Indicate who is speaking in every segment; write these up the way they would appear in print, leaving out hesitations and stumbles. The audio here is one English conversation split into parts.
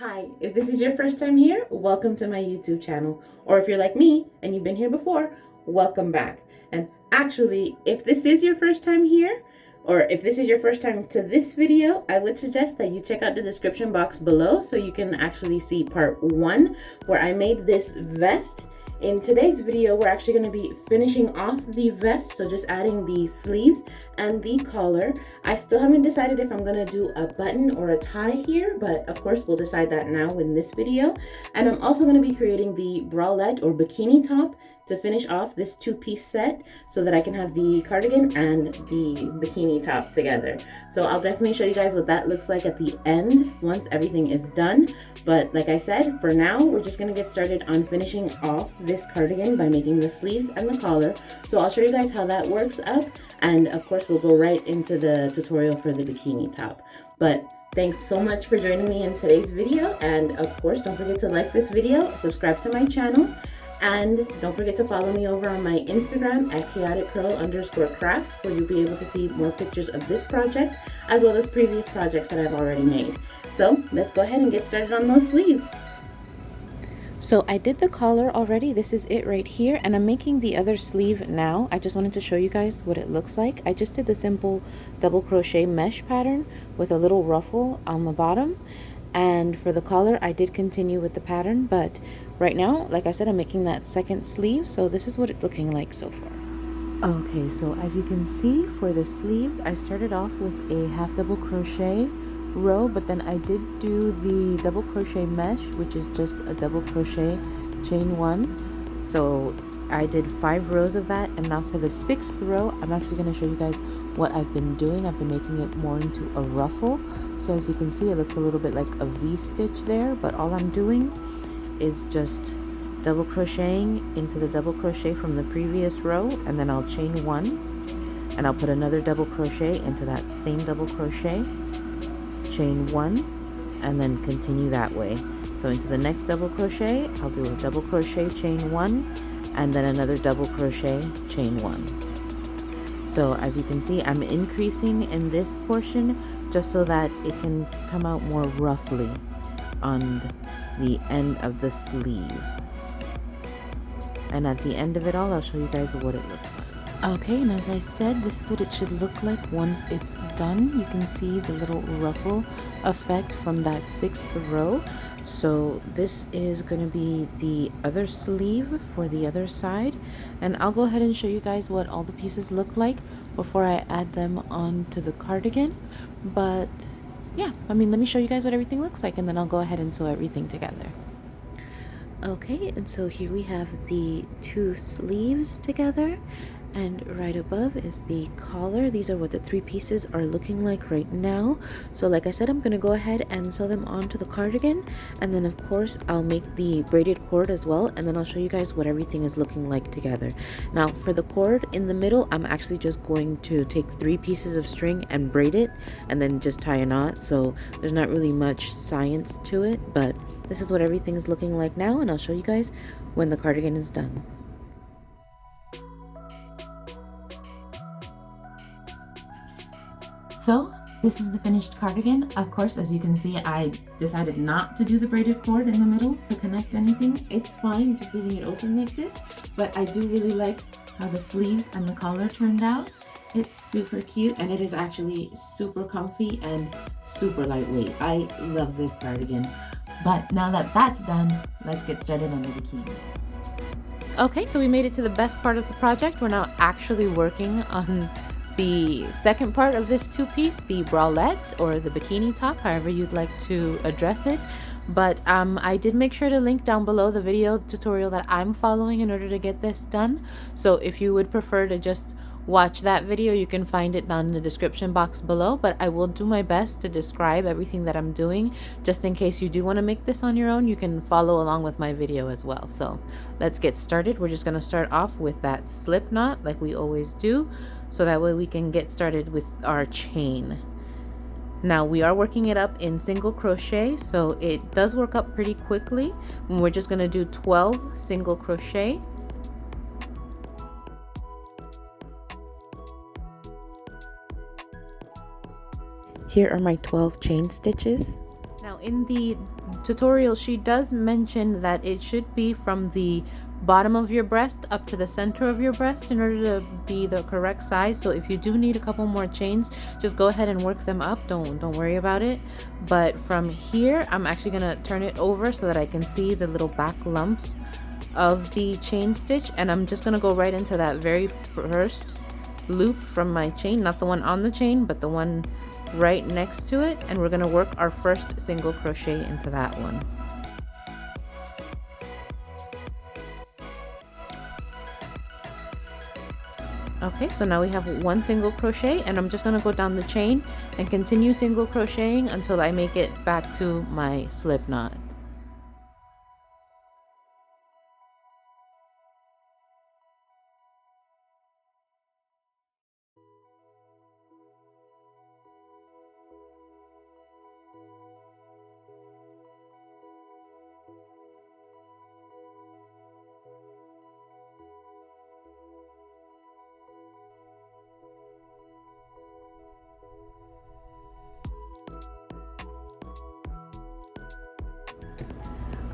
Speaker 1: Hi, if this is your first time here, welcome to my YouTube channel. Or if you're like me and you've been here before, welcome back. And actually, if this is your first time here, or if this is your first time to this video, I would suggest that you check out the description box below so you can actually see part 1 where I made this vest. In today's video, we're actually going to be finishing off the vest, so just adding the sleeves and the collar. I still haven't decided if I'm going to do a button or a tie here, but of course we'll decide that now in this video. And I'm also going to be creating the bralette or bikini top to finish off this two-piece set so that I can have the cardigan and the bikini top together. So I'll definitely show you guys what that looks like at the end once everything is done. But like I said, for now, we're just gonna get started on finishing off this cardigan by making the sleeves and the collar. So I'll show you guys how that works up. And of course, we'll go right into the tutorial for the bikini top. But thanks so much for joining me in today's video. And of course, don't forget to like this video, subscribe to my channel, and don't forget to follow me over on my Instagram at chaoticcurl_crafts, where you'll be able to see more pictures of this project as well as previous projects that I've already made. So let's go ahead and get started on those sleeves. So I did the collar already. This is it right here, and I'm making the other sleeve now. I just wanted to show you guys what it looks like. I just did the simple double crochet mesh pattern with a little ruffle on the bottom. And for the collar, I did continue with the pattern, but right now, like I said, I'm making that second sleeve, so this is what it's looking like so far. Okay, so as you can see, for the sleeves, I started off with a half double crochet row, but then I did do the double crochet mesh, which is just a double crochet chain 1. So I did 5 rows of that, and now for the 6th row, I'm actually going to show you guys what I've been doing. I've been making it more into a ruffle. So as you can see, it looks a little bit like a V-stitch there, but all I'm doing is just double crocheting into the double crochet from the previous row, and then I'll chain 1, and I'll put another double crochet into that same double crochet, chain 1, and then continue that way. So into the next double crochet, I'll do a double crochet, chain 1, and then another double crochet, chain 1. So as you can see, I'm increasing in this portion just so that it can come out more roughly on the end of the sleeve. And at the end of it all, I'll show you guys what it looks like. Okay, and as I said, this is what it should look like once it's done. You can see the little ruffle effect from that 6th row. So this is going to be the other sleeve for the other side, and I'll go ahead and show you guys what all the pieces look like before I add them onto the cardigan. But yeah, let me show you guys what everything looks like, and then I'll go ahead and sew everything together. Okay, and so here we have the 2 sleeves together, and right above is the collar. These are what the 3 pieces are looking like right now. So like I said, I'm going to go ahead and sew them onto the cardigan, and then of course I'll make the braided cord as well, and then I'll show you guys what everything is looking like together. Now for the cord in the middle, I'm actually just going to take 3 pieces of string and braid it and then just tie a knot. So there's not really much science to it, but this is what everything is looking like now, and I'll show you guys when the cardigan is done. So this is the finished cardigan. Of course, as you can see, I decided not to do the braided cord in the middle to connect anything. It's fine, just leaving it open like this, but I do really like how the sleeves and the collar turned out. It's super cute, and it is actually super comfy and super lightweight. I love this cardigan. But now that that's done, let's get started on the bikini. Okay, so we made it to the best part of the project. We're now actually working on the second part of this 2-piece, the bralette or the bikini top, however you'd like to address it. But I did make sure to link down below the video tutorial that I'm following in order to get this done. So if you would prefer to just watch that video, you can find it down in the description box below, but I will do my best to describe everything that I'm doing, just in case you do want to make this on your own. You can follow along with my video as well. So let's get started. We're just going to start off with that slip knot like we always do, so that way we can get started with our chain. Now we are working it up in single crochet, so it does work up pretty quickly. And we're just going to do 12 single crochet. Here are my 12 chain stitches. Now in the tutorial, she does mention that it should be from the bottom of your breast up to the center of your breast in order to be the correct size. So if you do need a couple more chains, just go ahead and work them up. Don't worry about it. But from here, I'm actually gonna turn it over so that I can see the little back lumps of the chain stitch, and I'm just gonna go right into that very first loop from my chain, not the one on the chain, but the one right next to it, and we're gonna work our first single crochet into that one. Okay, so now we have one single crochet, and I'm just going to go down the chain and continue single crocheting until I make it back to my slip knot.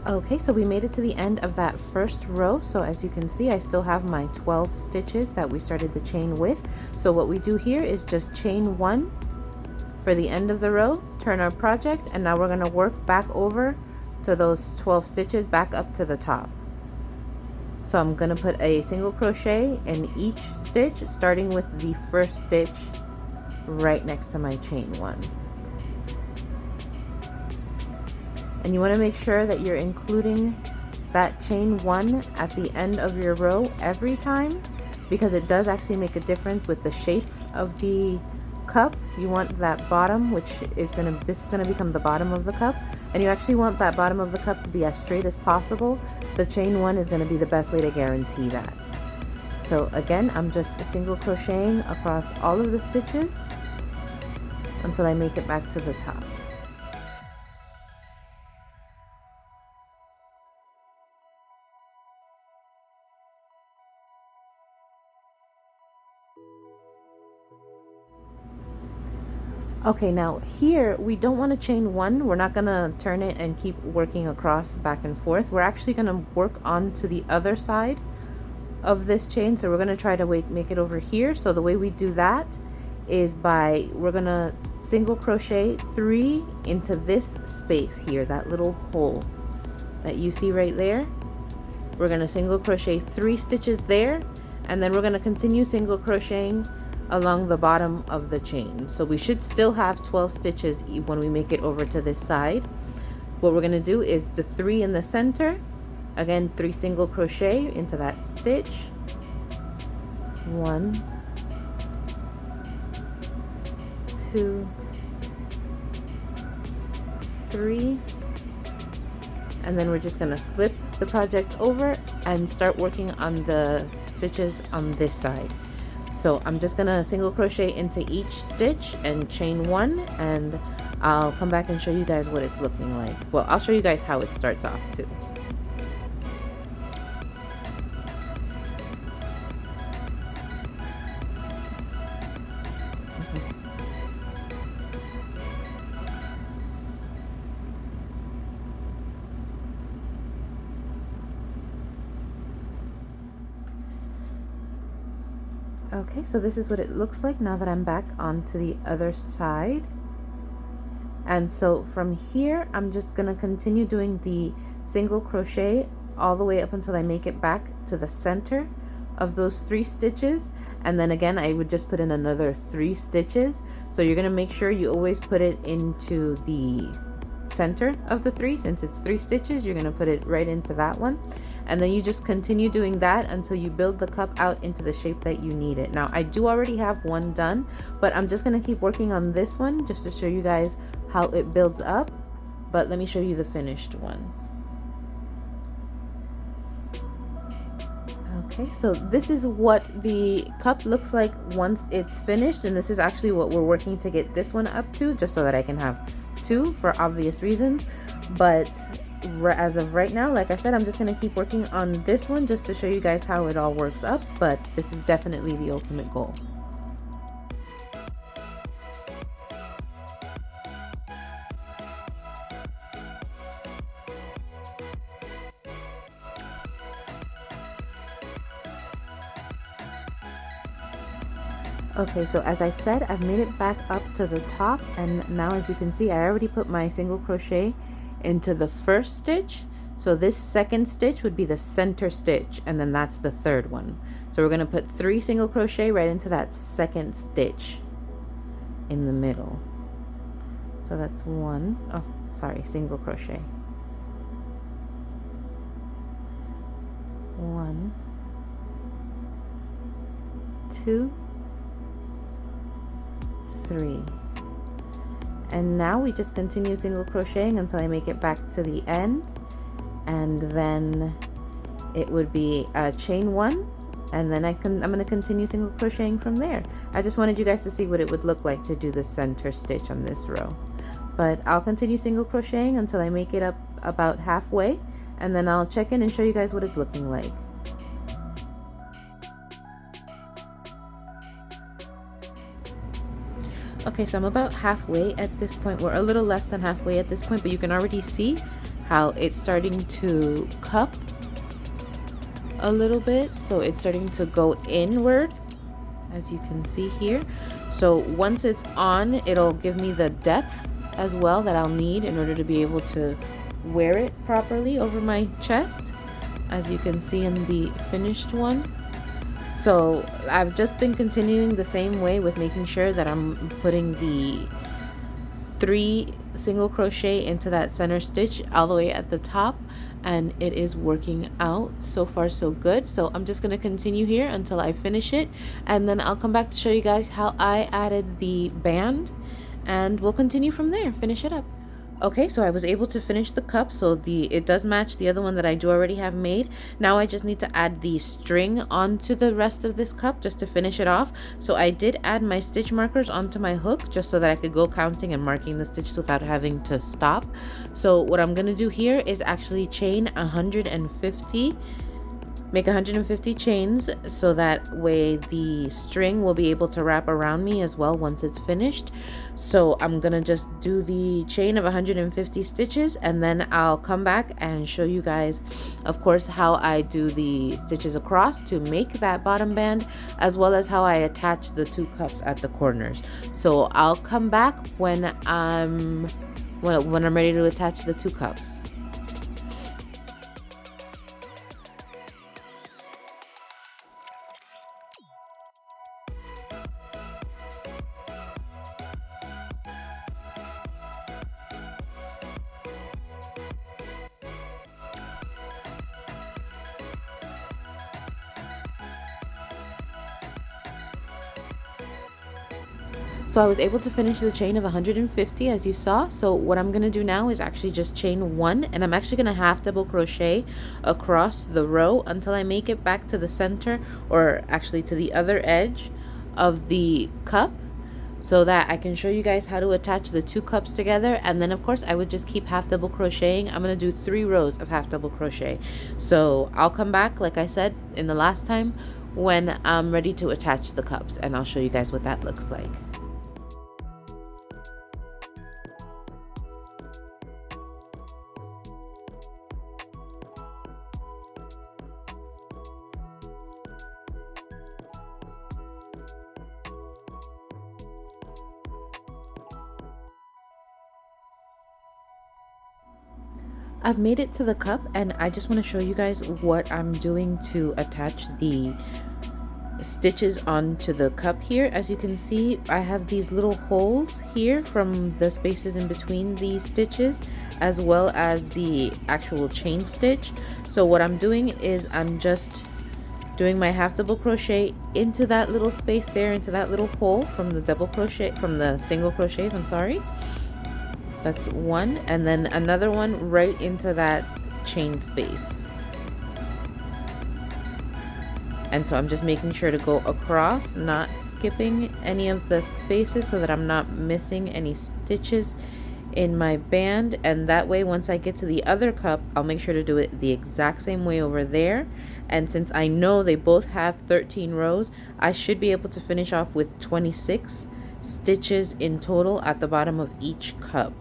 Speaker 1: Okay, so we made it to the end of that first row. So as you can see, I still have my 12 stitches that we started the chain with. So what we do here is just chain 1 for the end of the row, turn our project, and now we're going to work back over to those 12 stitches back up to the top. So I'm going to put a single crochet in each stitch, starting with the first stitch right next to my chain 1. And you want to make sure that you're including that chain 1 at the end of your row every time, because it does actually make a difference with the shape of the cup. You want that bottom, which is this is gonna become the bottom of the cup, and you actually want that bottom of the cup to be as straight as possible. The chain 1 is gonna be the best way to guarantee that. So again, I'm just single crocheting across all of the stitches until I make it back to the top. Okay, now here we don't want to chain 1. We're not gonna turn it and keep working across back and forth. We're actually gonna work on to the other side of this chain. So we're gonna try to make it over here. So the way we do that is we're gonna single crochet 3 into this space here, that little hole that you see right there. We're gonna single crochet 3 stitches there, and then we're gonna continue single crocheting along the bottom of the chain. So we should still have 12 stitches when we make it over to this side. What we're going to do is the 3 in the center, again 3 single crochet into that stitch, 1, 2, 3, and then we're just going to flip the project over and start working on the stitches on this side. So I'm just gonna single crochet into each stitch and chain 1, and I'll come back and show you guys what it's looking like. Well, I'll show you guys how it starts off too. Okay, so this is what it looks like now that I'm back onto the other side. And so from here, I'm just gonna continue doing the single crochet all the way up until I make it back to the center of those 3 stitches. And then again, I would just put in another 3 stitches. So you're gonna make sure you always put it into the center of the 3. Since it's 3 stitches, you're gonna put it right into that one, and then you just continue doing that until you build the cup out into the shape that you need it. Now I do already have one done, but I'm just gonna keep working on this one just to show you guys how it builds up. But let me show you the finished one. Okay, so this is what the cup looks like once it's finished, and this is actually what we're working to get this one up to, just so that I can have 2 for obvious reasons. But as of right now, like I said, I'm just going to keep working on this one just to show you guys how it all works up, but this is definitely the ultimate goal. Okay, so as I said, I've made it back up to the top, and now as you can see, I already put my single crochet into the first stitch. So this second stitch would be the center stitch, and then that's the third one. So we're going to put 3 single crochet right into that second stitch in the middle. So that's 1, oh sorry, single crochet. 1, 2, 3. And now we just continue single crocheting until I make it back to the end, and then it would be chain 1, and then I'm going to continue single crocheting from there. I just wanted you guys to see what it would look like to do the center stitch on this row. But I'll continue single crocheting until I make it up about halfway, and then I'll check in and show you guys what it's looking like. Okay, so I'm about halfway at this point. We're a little less than halfway at this point, but you can already see how it's starting to cup a little bit. So it's starting to go inward, as you can see here. So once it's on, it'll give me the depth as well that I'll need in order to be able to wear it properly over my chest, as you can see in the finished one. So I've just been continuing the same way with making sure that I'm putting the 3 single crochet into that center stitch all the way at the top, and it is working out. So far so good. So I'm just going to continue here until I finish it, and then I'll come back to show you guys how I added the band, and we'll continue from there, finish it up. Okay, so I was able to finish the cup, so it does match the other one that I do already have made. Now I just need to add the string onto the rest of this cup just to finish it off. So I did add my stitch markers onto my hook just so that I could go counting and marking the stitches without having to stop. So what I'm gonna do here is actually chain 150. Make 150 chains, so that way the string will be able to wrap around me as well once it's finished. So I'm gonna just do the chain of 150 stitches, and then I'll come back and show you guys, of course, how I do the stitches across to make that bottom band, as well as how I attach the 2 cups at the corners. So I'll come back when I'm ready to attach the 2 cups. So I was able to finish the chain of 150 as you saw. So what I'm going to do now is actually just chain 1, and I'm actually going to half double crochet across the row until I make it back to the center, or actually to the other edge of the cup, so that I can show you guys how to attach the 2 cups together. And then of course I would just keep half double crocheting. I'm going to do 3 rows of half double crochet. So I'll come back, like I said in the last time, when I'm ready to attach the cups, and I'll show you guys what that looks like. I've made it to the cup, and I just want to show you guys what I'm doing to attach the stitches onto the cup here. As you can see, I have these little holes here from the spaces in between the stitches, as well as the actual chain stitch. So what I'm doing is I'm just doing my half double crochet into that little space there, into that little hole from the double crochet, from the single crochets, I'm sorry. That's 1, and then another one right into that chain space. And so I'm just making sure to go across, not skipping any of the spaces, so that I'm not missing any stitches in my band. And that way, once I get to the other cup, I'll make sure to do it the exact same way over there. And since I know they both have 13 rows, I should be able to finish off with 26 stitches in total at the bottom of each cup.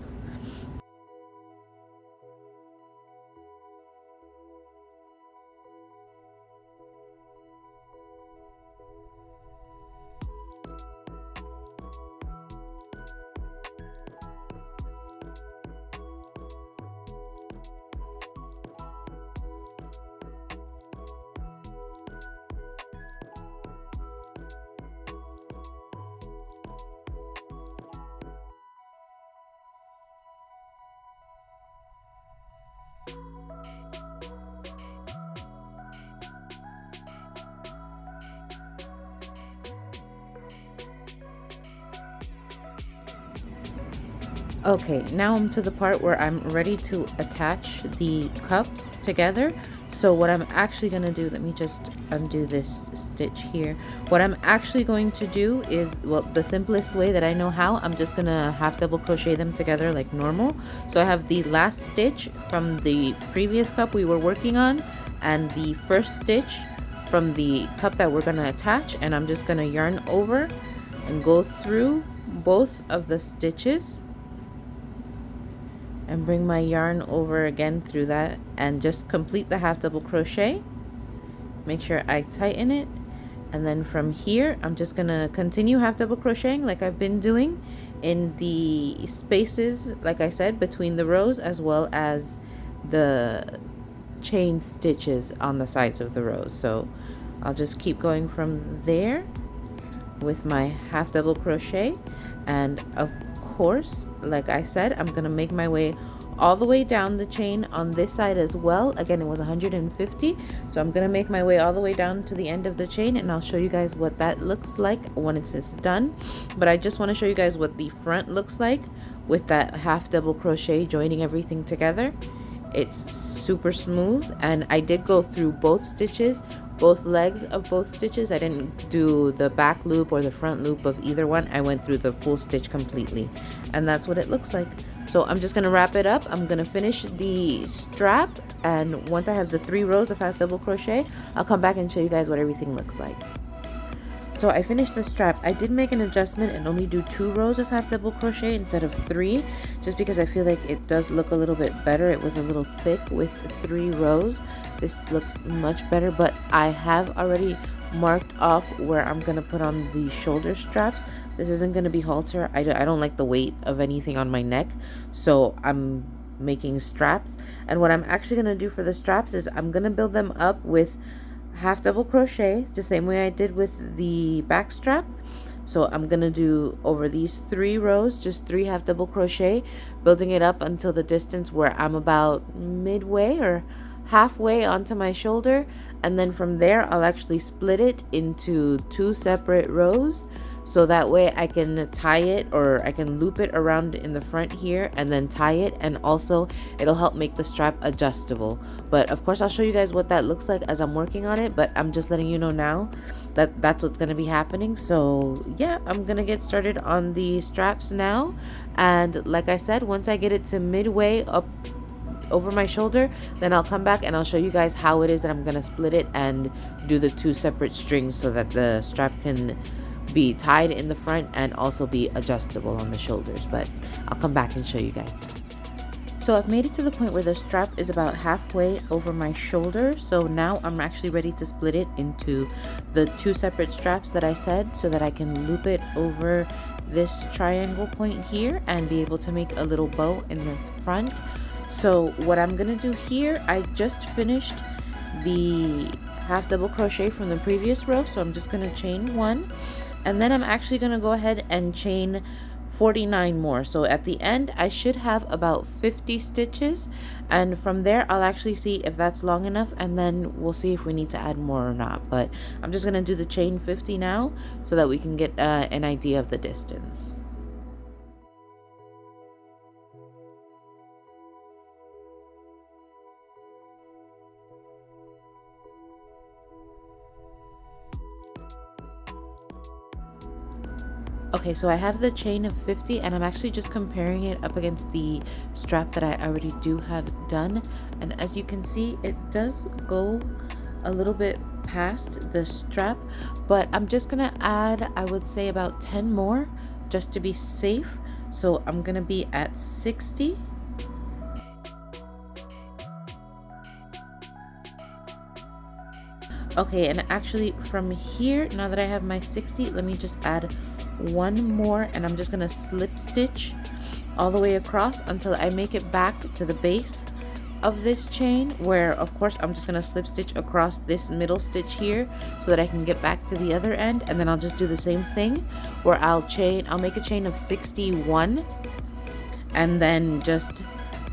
Speaker 1: Okay, now I'm to the part where I'm ready to attach the cups together. So what I'm actually going to do, let me just undo this stitch here. What I'm actually going to do is, well, the simplest way that I know how, I'm just going to half double crochet them together like normal. So I have the last stitch from the previous cup we were working on and the first stitch from the cup that we're going to attach, and I'm just going to yarn over and go through both of the stitches and bring my yarn over again through that and just complete the half double crochet. Make sure I tighten it, and then from here I'm just gonna continue half double crocheting like I've been doing in the spaces, like I said, between the rows, as well as the chain stitches on the sides of the rows. So I'll just keep going from there with my half double crochet, and of course, like I said, I'm gonna make my way all the way down the chain on this side as well. Again, it was 150, so I'm gonna make my way all the way down to the end of the chain, and I'll show you guys what that looks like when it's done. But I just want to show you guys what the front looks like with that half double crochet joining everything together. It's super smooth, and I did go through both stitches, both legs of both stitches. I didn't do the back loop or the front loop of either one. I went through the full stitch completely, and that's what it looks like. So I'm just gonna wrap it up. I'm gonna finish the strap, and once I have the 3 rows of half double crochet, I'll come back and show you guys what everything looks like. So I finished the strap. I did make an adjustment and only do 2 rows of half double crochet instead of 3, just because I feel like it does look a little bit better. It was a little thick with 3 rows. This looks much better, but I have already marked off where I'm gonna put on the shoulder straps. This isn't gonna be halter. I don't like the weight of anything on my neck, so I'm making straps. And what I'm actually gonna do for the straps is I'm gonna build them up with half double crochet the same way I did with the back strap. So I'm gonna do over these 3 rows just 3 half double crochet, building it up until the distance where I'm about midway or halfway onto my shoulder, and then from there I'll actually split it into 2 separate rows, so that way I can tie it, or I can loop it around in the front here and then tie it, and also it'll help make the strap adjustable. But of course I'll show you guys what that looks like as I'm working on it, but I'm just letting you know now that that's what's going to be happening. So yeah, I'm gonna get started on the straps now, and like I said, once I get it to midway up over my shoulder, then I'll come back and I'll show you guys how it is that I'm gonna split it and do the 2 separate strings so that the strap can be tied in the front and also be adjustable on the shoulders. But I'll come back and show you guys. So I've made it to the point where the strap is about halfway over my shoulder, so now I'm actually ready to split it into the 2 separate straps that I said, so that I can loop it over this triangle point here and be able to make a little bow in this front. So what I'm gonna do here, I just finished the half double crochet from the previous row, so I'm just gonna chain 1, and then I'm actually gonna go ahead and chain 49 more. So at the end I should have about 50 stitches, and from there I'll actually see if that's long enough, and then we'll see if we need to add more or not. But I'm just gonna do the chain 50 now so that we can get an idea of the distance. Okay, so I have the chain of 50, and I'm actually just comparing it up against the strap that I already do have done, and as you can see, it does go a little bit past the strap, but I'm just gonna add, I would say, about 10 more just to be safe. So I'm gonna be at 60. Okay, and actually from here, now that I have my 60, let me just add 1 more, and I'm just gonna slip stitch all the way across until I make it back to the base of this chain, where of course I'm just gonna slip stitch across this middle stitch here so that I can get back to the other end, and then I'll just do the same thing where I'll make a chain of 61 and then just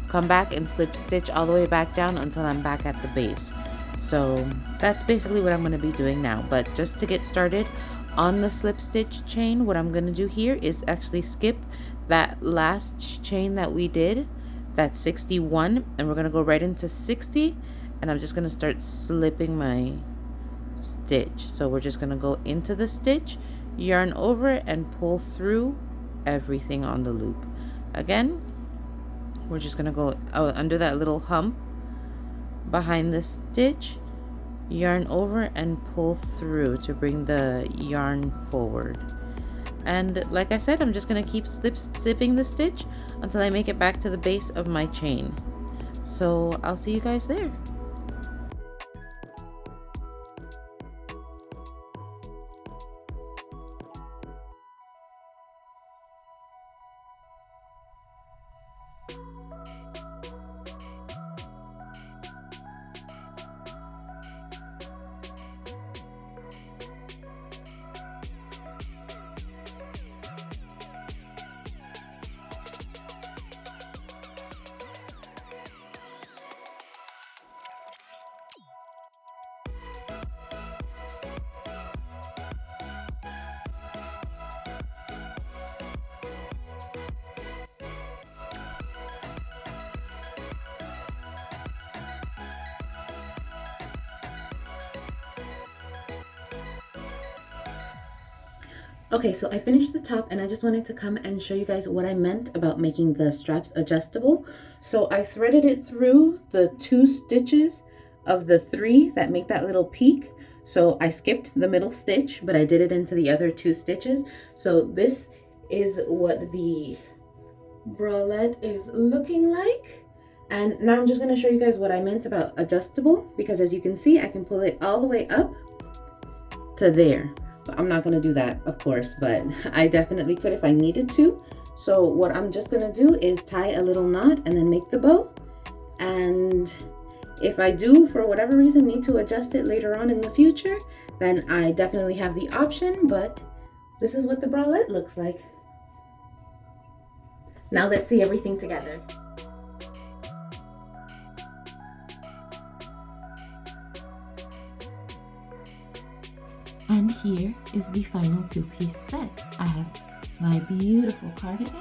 Speaker 1: come back and slip stitch all the way back down until I'm back at the base. So that's basically what I'm going to be doing now. But just to get started on the slip stitch chain, what I'm going to do here is actually skip that last chain that we did, that's 61, and we're gonna go right into 60, and I'm just gonna start slipping my stitch. So we're just gonna go into the stitch, yarn over, and pull through everything on the loop. Again, we're just gonna go under that little hump behind the stitch, yarn over, and pull through to bring the yarn forward. And like I said, I'm just gonna keep slipping the stitch until I make it back to the base of my chain. So I'll see you guys there. Okay, so I finished the top and I just wanted to come and show you guys what I meant about making the straps adjustable. So I threaded it through the 2 stitches of the 3 that make that little peak. So I skipped the middle stitch, but I did it into the other 2 stitches. So this is what the bralette is looking like. And now I'm just going to show you guys what I meant about adjustable, because as you can see, I can pull it all the way up to there. But I'm not going to do that, of course, but I definitely could if I needed to. So what I'm just going to do is tie a little knot and then make the bow. And if I do, for whatever reason, need to adjust it later on in the future, then I definitely have the option. But this is what the bralette looks like. Now let's see everything together. And here is the final 2-piece set. I have my beautiful cardigan,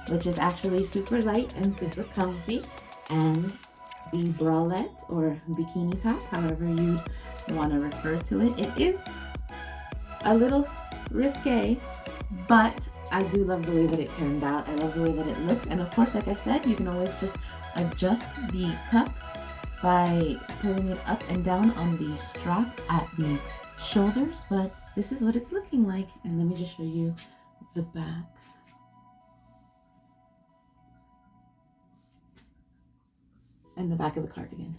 Speaker 1: which is actually super light and super comfy, and the bralette or bikini top, however you'd want to refer to it. It is a little risque, but I do love the way that it turned out. I love the way that it looks. And of course, like I said, you can always just adjust the cup by pulling it up and down on the strap at the shoulders, but this is what it's looking like. And let me just show you the back. And the back of the cardigan.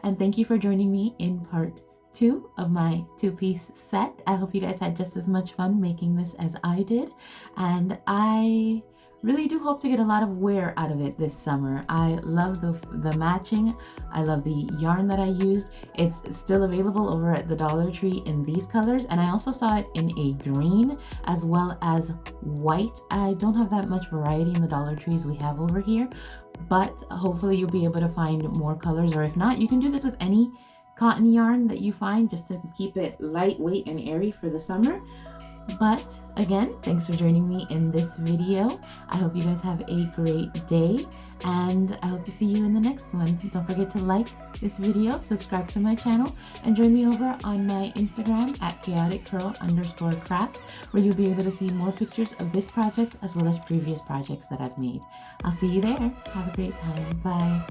Speaker 1: And thank you for joining me in part 2 of my 2-piece set. I hope you guys had just as much fun making this as I did, and I really do hope to get a lot of wear out of it this summer. I love the matching. I love the yarn that I used. It's still available over at the Dollar Tree in these colors, and I also saw it in a green as well as white. I don't have that much variety in the Dollar Trees we have over here, but hopefully you'll be able to find more colors, or if not, you can do this with any cotton yarn that you find just to keep it lightweight and airy for the summer. But again, thanks for joining me in this video. I hope you guys have a great day, and I hope to see you in the next one. Don't forget to like this video, subscribe to my channel, and join me over on my Instagram at chaoticcurl_crafts, where you'll be able to see more pictures of this project as well as previous projects that I've made. I'll see you there. Have a great time. Bye.